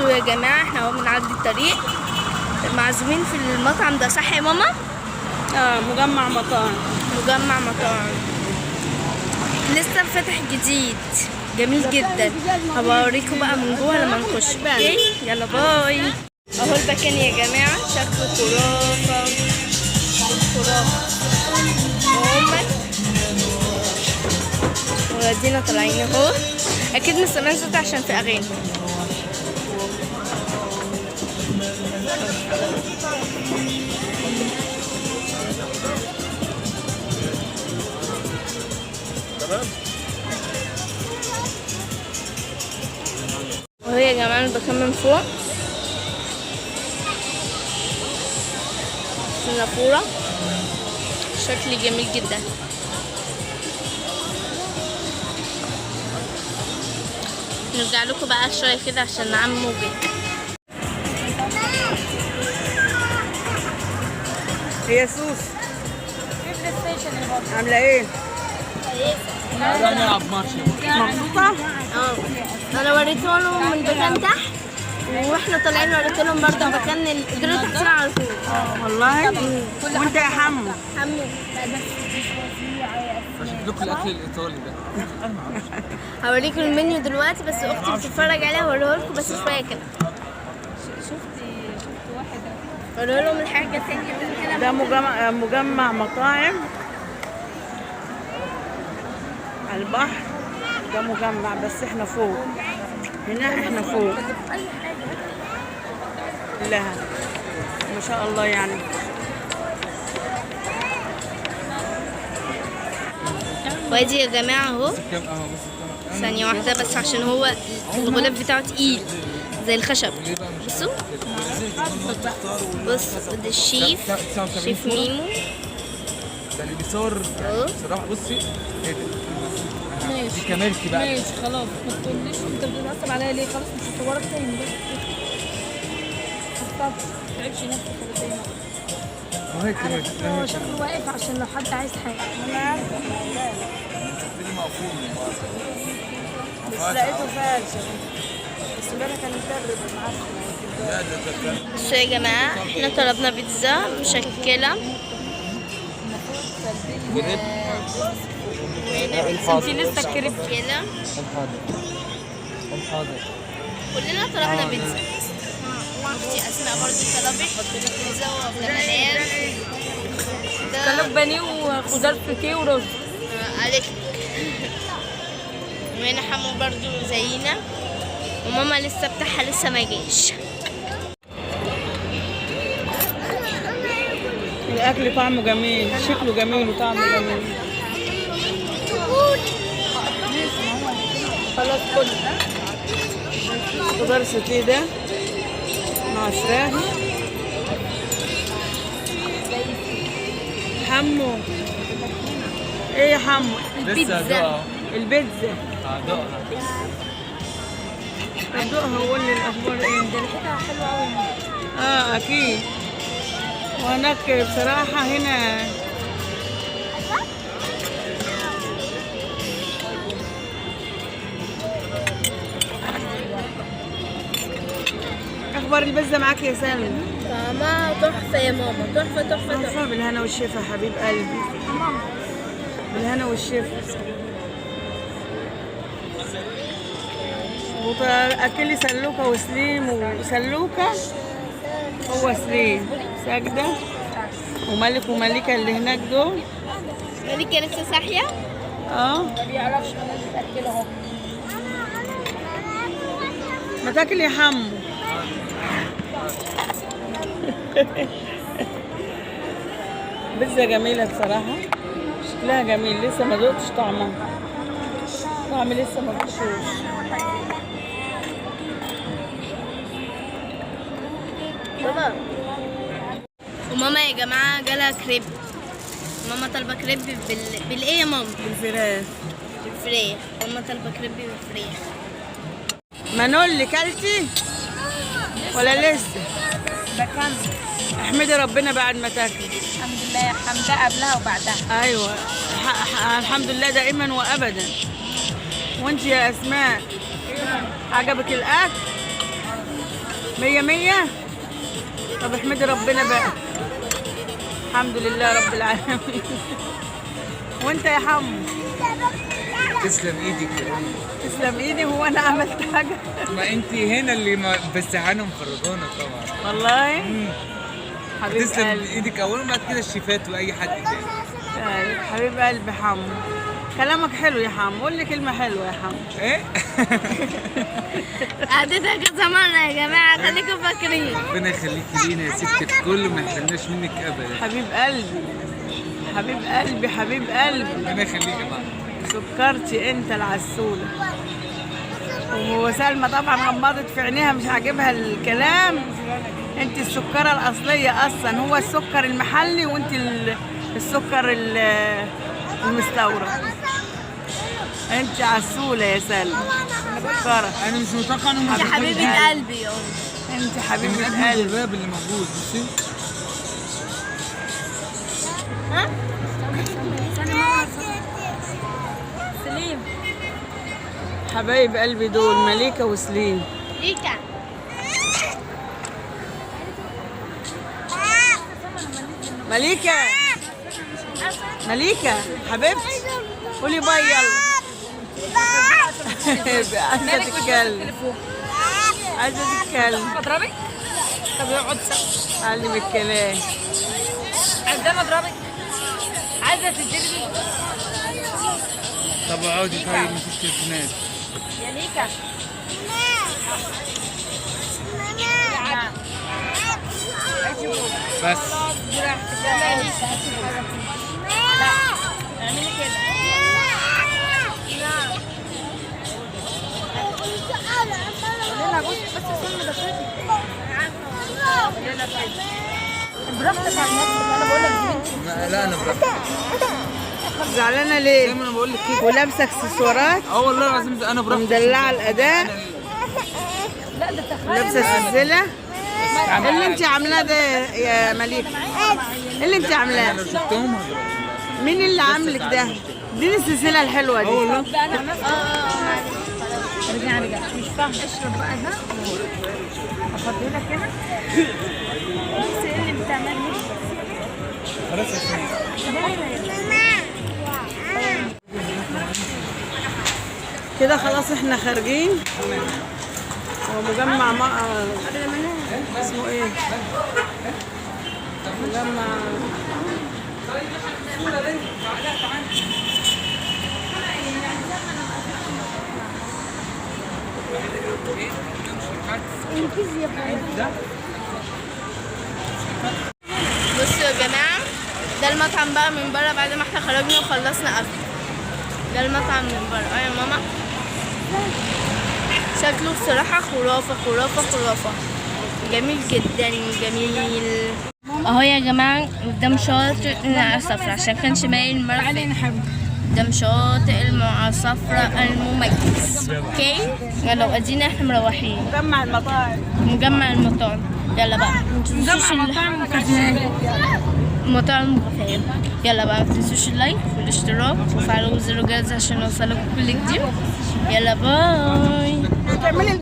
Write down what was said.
بصوا يا جماعه احنا اهو بنعدي الطريق، معزومين في المطعم ده صح يا ماما؟ مجمع مطاعم. مجمع مطاعم لسه فاتح جديد جميل جدا. هبقى اوريكم بقى من جوه لما نخش. اوكي يلا باي. اهو المكان يا جماعه شكله خرافه خرافه. وهما ولادينا طالعين اهو، اكيد مش سامعين صوت عشان في اغاني. اهو يا جماعه المكان من فوق سنغافورة، شكل جميل جدا. نرجع لكم بقى شويه كده عشان عمو جه. هي سوس عامله ايه؟ تعالى نلعب ماتش. مبسوطه؟ انا وريت لهم المكان تحت، واحنا طالعين وريت لهم برضه مكان الدور تحتنا على طول. والله. وانت يا حمو؟ حمو عشان لكم الاكل الايطالي ده. هوريكم المنيو دلوقتي، بس اختي بتتفرج عليها هوريه لكم بس شويه كده. شفت واحد هوريه لهم الحاجه الثانيه. ده مجمع مطاعم على البحر. ده مجمع بس احنا فوق، هنا احنا فوق. لها ما شاء الله يعني. وادي يا جماعه اهو، ثانيه واحده بس عشان هو الغلاف بتاعه تقيل زي الخشب. بصوا بص ده الشيف، شيف ميمو ده اللي بيصور بصراحه. بصي ايه ده؟ ماشي دي كاميرتي بقى. ماشي خلاص، ما تقوليش انت بتتعصب عليا ليه؟ خلاص مش هصورك تاني بس. ما تعبش نفسك ولا تاني. ما هي كاميرتي. هو شكله واقف عشان لو حد عايز حاجه. انا عارفه دي مقفول. بس لقيته فاشل، بس امبارح كان مدرب معفن. بصوا يا جماعه احنا طلبنا بيتزا مشكله. انت لسه كريب كده الحاضر. كلنا طلبنا بيتزا. واختي اسماء برضه طلبت بيتزا وفلافل. طلب بانيه وخضار سوتيه ورز. عليك. وهنا حمو برضه زينا، وماما لسه بتاعها لسه ما جاش. الاكل طعمه جميل، شكله جميل وطعمه جميل. خلاص كل خضار سوتيه ده مع فراخ. حمو ايه يا حمو؟ البيتزا البيتزا. هدوقها. هدوقها وقول لي الاخبار ايه؟ ده ريحتها حلوه قوي. اكيد. وهناك بصراحه هنا اخبار البيتزا معاك يا سلمى؟ طعمها تحفه يا ماما، تحفه تحفه تحفه. تحفه. بالهنا والشفا حبيب قلبي، بالهنا والشفا. اكلي سلوكه وسليم وسلوكه. هو سليم ساجده وملك وملكه اللي هناك دول. ملكه لسه صاحيه. ما بيعرفش يتاكل اهو. ما تاكل يا حمو. بيتزا جميله بصراحه، شكلها جميل. لسه ما دقتش طعمها، طعم لسه ما دقتوش. بابا وماما يا جماعه جالها كريب. ماما طالبه كريب بالايه يا ماما؟ بالفراخ. بالفراخ. ماما طالبه كريب بالفراخ. منول كلتي ولا لسه؟ بكمل. احمدي ربنا بعد ما تاكلي. الحمد لله، حمدها قبلها وبعدها. ايوه الحمد لله دائما وابدا. وانت يا اسماء عجبك الاكل؟ مية مية. طب احمدي ربنا بقى. الحمد لله رب العالمين. وانت يا حمو؟ تسلم ايدك. تسلم ايدي. هو انا عملت حاجه؟ ما انت هنا اللي بس عنهم مفرجونا طبعا. والله. حبيب تسلم قلبي. ايدك اولا، بعد كده الشيفات واي حد تاني. طيب، حبيب قلبي حمو. كلامك حلو يا حمو. قول لي كلمه حلوه يا حمو. ايه؟ قعدتها كذا مرة يا جماعة، خليكم فاكرين. ربنا يخليكي لينا يا ست الكل، ما يحرمناش منك ابدا. حبيب قلبي. حبيب قلبي. حبيب قلبي. ربنا يخليك يا معلم. سكرتي انت العسوله. وسلمى طبعا غمضت في عينيها، مش عاجبها الكلام. انت السكره الاصليه اصلا، هو السكر المحلي وانت السكر المستورد. انت عسوله يا سلمى. سكره. انا مش متوقع انهم يا حبيبة قلبي يا انت من حبيبه اجمل قلبي. الراب اللي موجود. بصي سليم. حبايب قلبي دول مليكه وسليم. ليكا. مليكه. مليكه حبيبتي، قولي باي يلا. عايزه تتكلم. عايزه تتكلم. اضربك؟ طب اقعد سوا. علم الكلام. عايزة اضربك؟ عايزة تضربي؟ طب اقعدي. طيب مفيش تليفونات. يا ليكا. نعم. بس براحتك. يلا يا ليكا. لا اعملي كده. نعم. قولي بصي بس سلمى دخلتي. قولي لها طيب. براحتك على نفسك. انا بقول لك دي بنتي. لا انا براحتي. زعلانه زي ليه؟ ما انا بقول لك كده. ولابسه اكسسوارات اه والله العظيم انا براحتي. ومدلعه الاداء. لا ده تخيل. لابسه سلسله. إيه اللي انت عاملاه ده يا مليكه؟ إيه اللي انت عاملاه؟ لو شفتهم هضرب. مين اللي عاملك ده؟ دي السلسله الحلوه دي. والله رجع مش فاهم. اشرب بقى ده. افضي لك هنا. بصي ايه اللي بتعمله. خلاص يا سيدي. كده خلاص احنا خارجين. هو مجمع اسمه ايه؟ مجمع بصوا يا جماعة، ده المطعم بقى من بره بعد ما احنا خرجنا وخلصنا أكل. ده المطعم من بره. يا ماما شكله بصراحة خرافة خرافة خرافة. جميل جدا جميل. اهو يا جماعة قدام شاطئ الصفرا عشان كانش باين المرة اللي فاتت. قدام شاطئ الصفرا المميز. اوكي يلا ادينا احنا مروحين. مجمع المطاعم. مجمع المطاعم. يلا بقى مجمع مطاعم وكافيهات. مطاعم وكافيهات. يلا بقى متنسوش اللايك والاشتراك وفعلوا زر الجرس عشان يوصلكوا كل جديد. يلا باي.